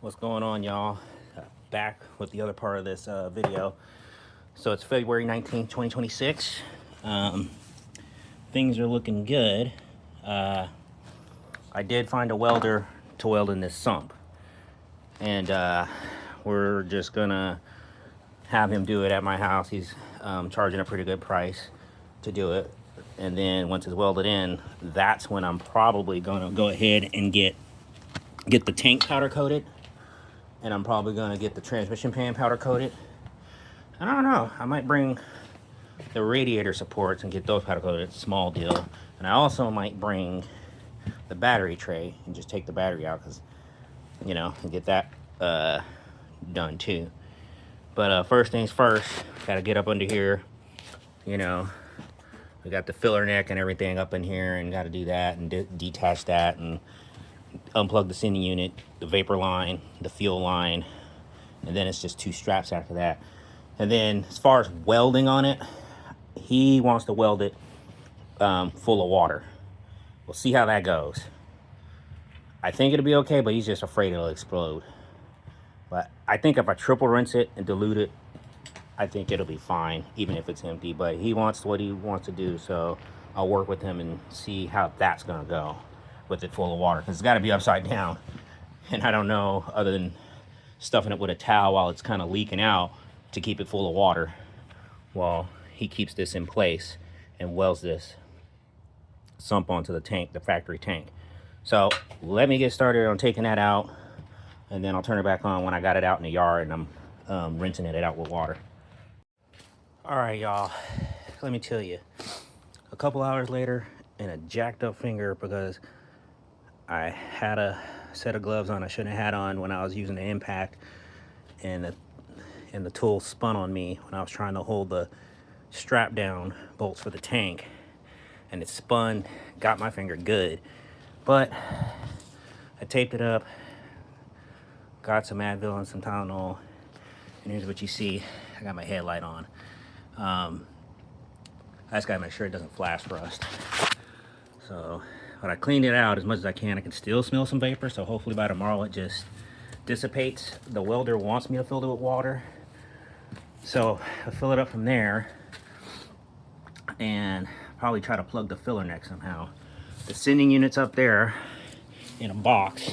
What's going on, y'all? Back with the other part of this video. So it's February 19th, 2026. Things are looking good. I did find a welder to weld in this sump, and we're just gonna have him do it at my house. He's charging a pretty good price to do it, and then once it's welded in, that's when I'm probably gonna go ahead and get the tank powder coated, and I'm probably gonna get the transmission pan powder coated. And I don't know, I might bring the radiator supports and get those powder coated. Small deal. And I also might bring the battery tray and just take the battery out, because and get that done too. But first things first, gotta get up under here. We got the filler neck and everything up in here, and gotta do that and detach that and unplug the sending unit, the vapor line, the fuel line, and then it's just two straps after that. And then as far as welding on it, he wants to weld it full of water. We'll see how that goes. I think it'll be okay, but he's just afraid it'll explode. But I think if I triple rinse it and dilute it, I think it'll be fine, even if it's empty. But he wants what he wants to do, so I'll work with him and see how that's gonna go with it full of water, because it's got to be upside down. And I don't know, other than stuffing it with a towel while it's kind of leaking out, to keep it full of water while he keeps this in place and welds this sump onto the tank, the factory tank. So let me get started on taking that out, and then I'll turn it back on when I got it out in the yard and I'm rinsing it out with water. All right, y'all, let me tell you, a couple hours later and a jacked up finger, because I had a set of gloves on I shouldn't have had on when I was using the impact, and the tool spun on me when I was trying to hold the strap down bolts for the tank, and it spun, got my finger good. But I taped it up, got some Advil and some Tylenol, and here's what you see. I got my headlight on. I just gotta make sure it doesn't flash rust. So, but I cleaned it out as much as I can. I can still smell some vapor, so hopefully by tomorrow it just dissipates. The welder wants me to fill it with water, so I'll fill it up from there and probably try to plug the filler neck somehow. The sending unit's up there in a box.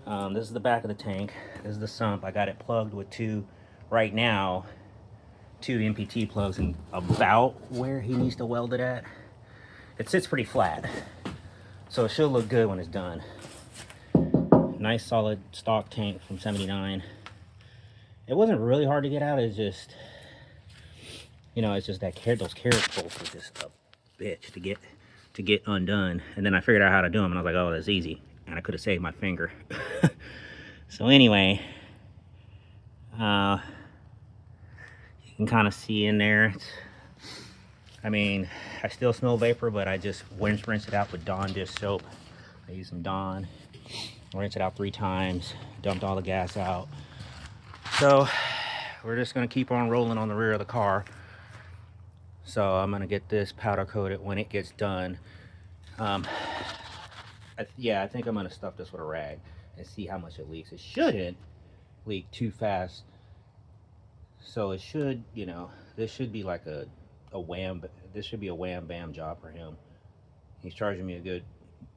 This is the back of the tank. This is the sump. I got it plugged with right now, two MPT plugs, and about where he needs to weld it at. It sits pretty flat, so it should look good when it's done. Nice solid stock tank from '79. It wasn't really hard to get out. It's just, it's just that those carriage bolts are just a bitch to get undone. And then I figured out how to do them, and I was like, oh, that's easy. And I could have saved my finger. So anyway, you can kind of see in there. I still smell vapor, but I just rinse it out with Dawn dish soap. I use some Dawn, rinse it out 3 times, dumped all the gas out. So we're just gonna keep on rolling on the rear of the car. So I'm gonna get this powder coated when it gets done. I think I'm gonna stuff this with a rag and see how much it leaks. It shouldn't leak too fast. So it should, this should be like this should be a wham bam job for him. He's charging me a good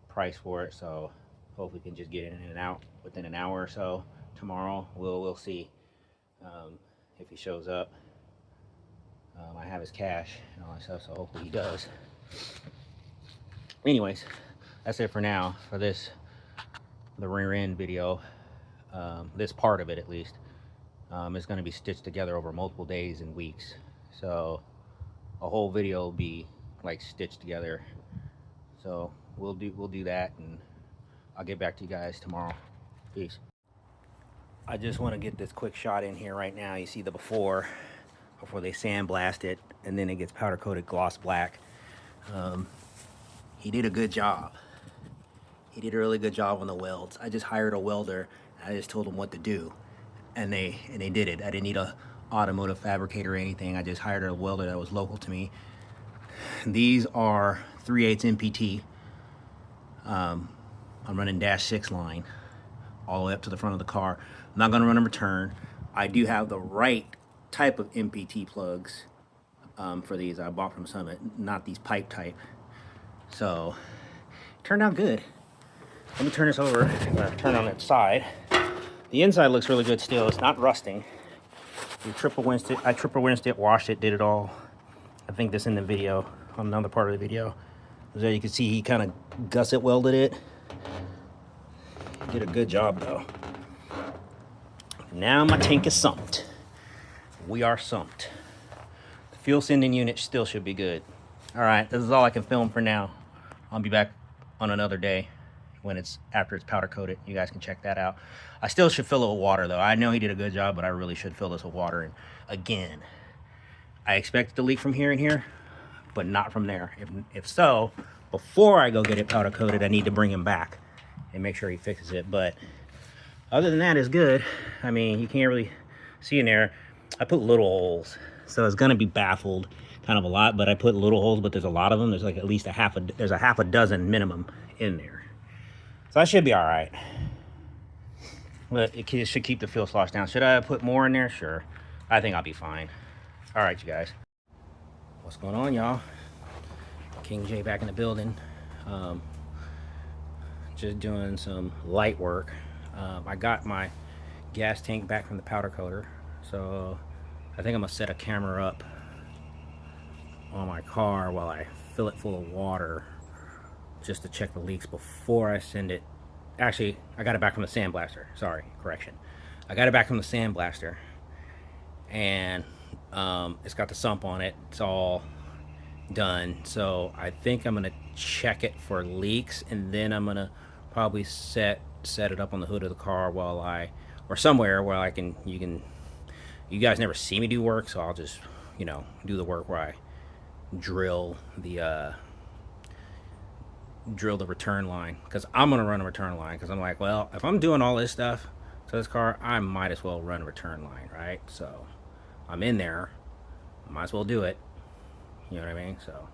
price for it, so hopefully we can just get in and out within an hour or so. Tomorrow we'll see if he shows up. I have his cash and all that stuff, so hopefully he does. Anyways, that's it for now for the rear end video. This part of it, at least, is going to be stitched together over multiple days and weeks, so a whole video will be like stitched together. So we'll do that, and I'll get back to you guys tomorrow. Peace. I just want to get this quick shot in here right now. You see the before they sandblast it, and then it gets powder coated gloss black. He did a good job. He did a really good job on the welds. I just hired a welder. I just told him what to do, and they did it. I didn't need a automotive fabricator or anything. I just hired a welder that was local to me. These are 3/8 MPT. I'm running -6 line all the way up to the front of the car. I'm not going to run a return. I do have the right type of MPT plugs for these. I bought from Summit, not these pipe type. So turned out good. Let me turn this over, turn on its side. The inside looks really good still. It's not rusting. I triple rinsed it, washed it, did it all. I think this in the video, on another part of the video. There you can see he kind of gusset welded it. Did a good job though. Now my tank is sumped. We are sumped. The fuel sending unit still should be good. All right, this is all I can film for now. I'll be back on another day when it's after it's powder coated. You guys can check that out. I still should fill it with water though. I know he did a good job, but I really should fill this with water. And again, I expect it to leak from here and here, but not from there. If so, before I go get it powder coated, I need to bring him back and make sure he fixes it. But other than that, it's good. I mean, you can't really see in there. I put little holes, so it's gonna be baffled kind of a lot, but I put little holes, but there's a lot of them. There's like at least there's a half a dozen minimum in there. So that should be all right. But it should keep the fuel slosh down. Should I put more in there? Sure. I think I'll be fine. All right, you guys. What's going on, y'all? King J back in the building. Just doing some light work. I got my gas tank back from the powder coater. So I think I'm gonna set a camera up on my car while I fill it full of water just to check the leaks before I send it. Actually, I got it back from the sandblaster. Sorry, correction. I got it back from the sandblaster, and it's got the sump on it. It's all done. So I think I'm gonna check it for leaks, and then I'm gonna probably set it up on the hood of the car while or somewhere where I can, you guys never see me do work, so I'll just, do the work where I drill the return line, because I'm gonna run a return line, because I'm like, well, if I'm doing all this stuff to this car, I might as well run a return line, right? So I'm in there, I might as well do it. You know what I mean? So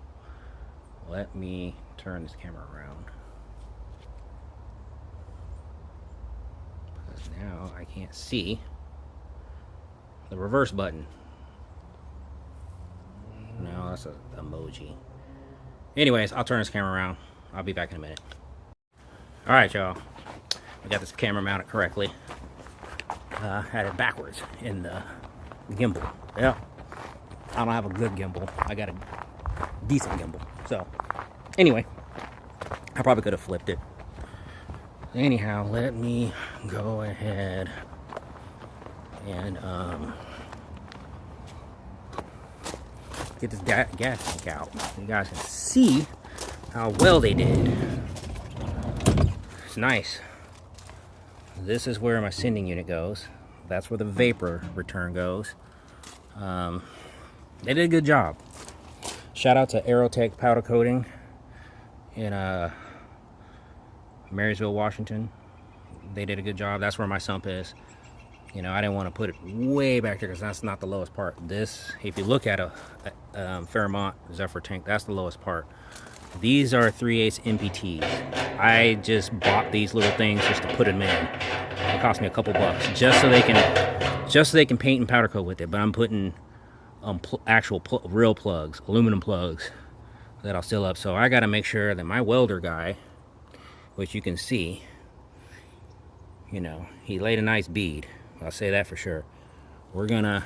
let me turn this camera around, because now I can't see the reverse button. No, that's an emoji. Anyways, I'll turn this camera around. I'll be back in a minute. All right, y'all. I got this camera mounted correctly. Had it backwards in the gimbal. Yeah. I don't have a good gimbal. I got a decent gimbal. So, anyway, I probably could have flipped it. Anyhow, let me go ahead and get this gas tank out. You guys can see how well they did. It's nice. This is where my sending unit goes. That's where the vapor return goes. They did a good job. Shout out to Aerotech Powder Coating in Marysville, Washington. They did a good job. That's where my sump is. I didn't want to put it way back there because that's not the lowest part. This, if you look at a Fairmont Zephyr tank, that's the lowest part. These are 3/8 MPTs. I just bought these little things just to put them in. It cost me a couple bucks just so they can paint and powder coat with it. But I'm putting real plugs, aluminum plugs that I'll seal up. So I got to make sure that my welder guy, which you can see, he laid a nice bead. I'll say that for sure. We're gonna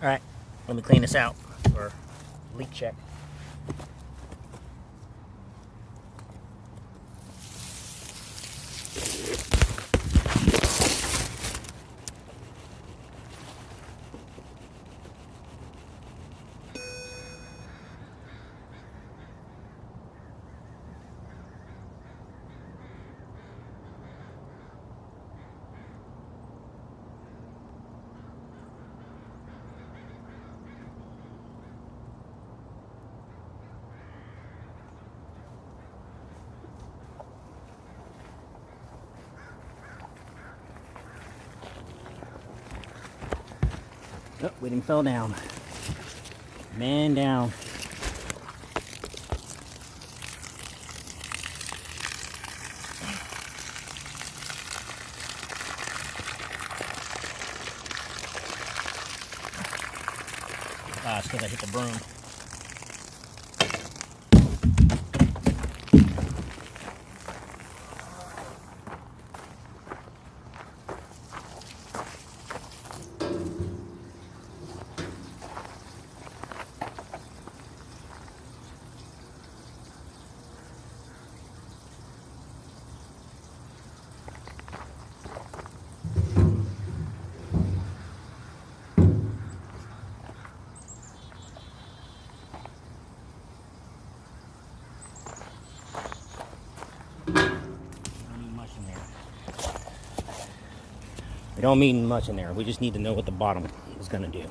All right, let me clean this out for leak check. Oh, we didn't fell down. Man down. Ah, it's because I hit the broom. We don't mean much in there. We just need to know what the bottom is gonna do.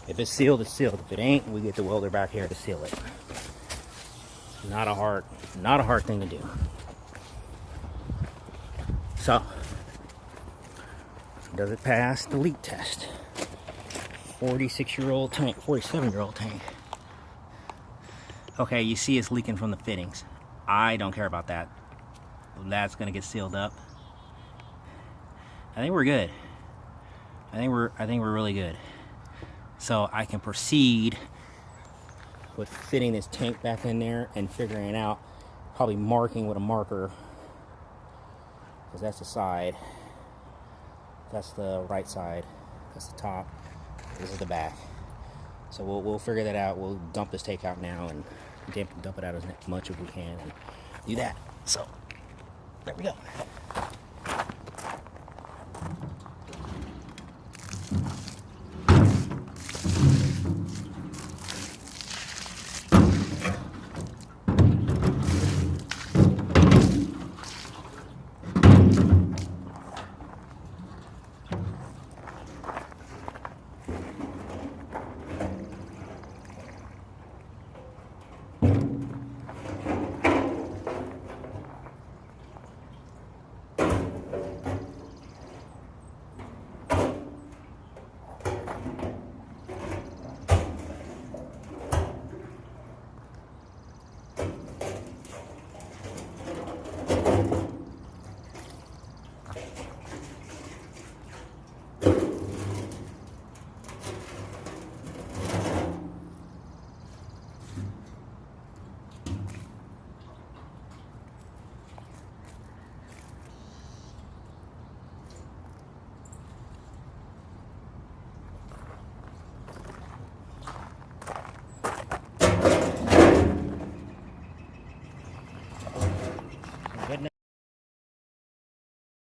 If it's sealed, it's sealed. If it ain't, we get the welder back here to seal it. Not a hard thing to do. So, does it pass the leak test? 46-year-old tank, 47-year-old tank. Okay, you see it's leaking from the fittings. I don't care about that. That's gonna get sealed up. I think we're good. I think we're really good. So I can proceed with fitting this tank back in there and figuring it out, probably marking with a marker, because that's the side, that's the right side, that's the top, this is the back. So we'll figure that out. We'll dump this tank out now and dump it out as much as we can and do that. So there we go.